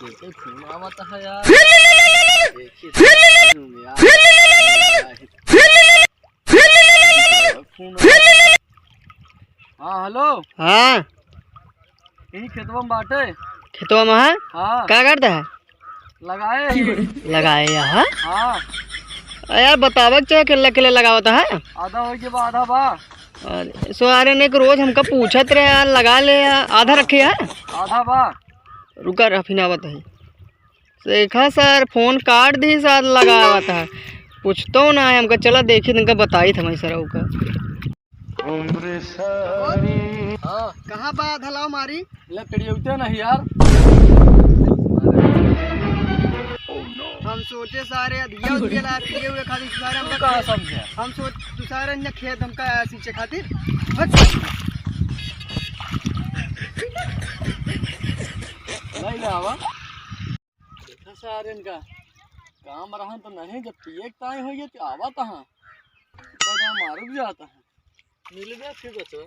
देखिए फोन आवता है यार। देखिए फोन। हाँ हेलो। हाँ यही खेतवा में बाटे। खेतवा में है। हाँ क्या करता है? लगाए लगाए यहाँ। हाँ यार बतावक चाहे किले लगावता है। आधा हो गया बा आधा बा। अरे सो अरे ने रोज हमका पूछत रहे यार लगा ले यार आधा रखे है। आधा बा। रुका रफीनावत है देखा सर फोन काट दी सर लगावत है पूछतो ना है हमका चला देखी तुमका बताई था मैं सर का। हाँ कहाँ बात हलाओ मारी ले कड़ियौते नहीं यार। हम सोचे सारे अधिया उधिया ला पिए हुए खातिर सारे तू हमका कहाँ समझे। हम सोच तू सारे ने खेत हमका सींचे खातिर नहीं ले आवा। देखा सारे इनका काम रहा तो नहीं जब पिए टाइम हो गया तो आवा तहाँ मारू भी जाता है मिल गया फिर बचो।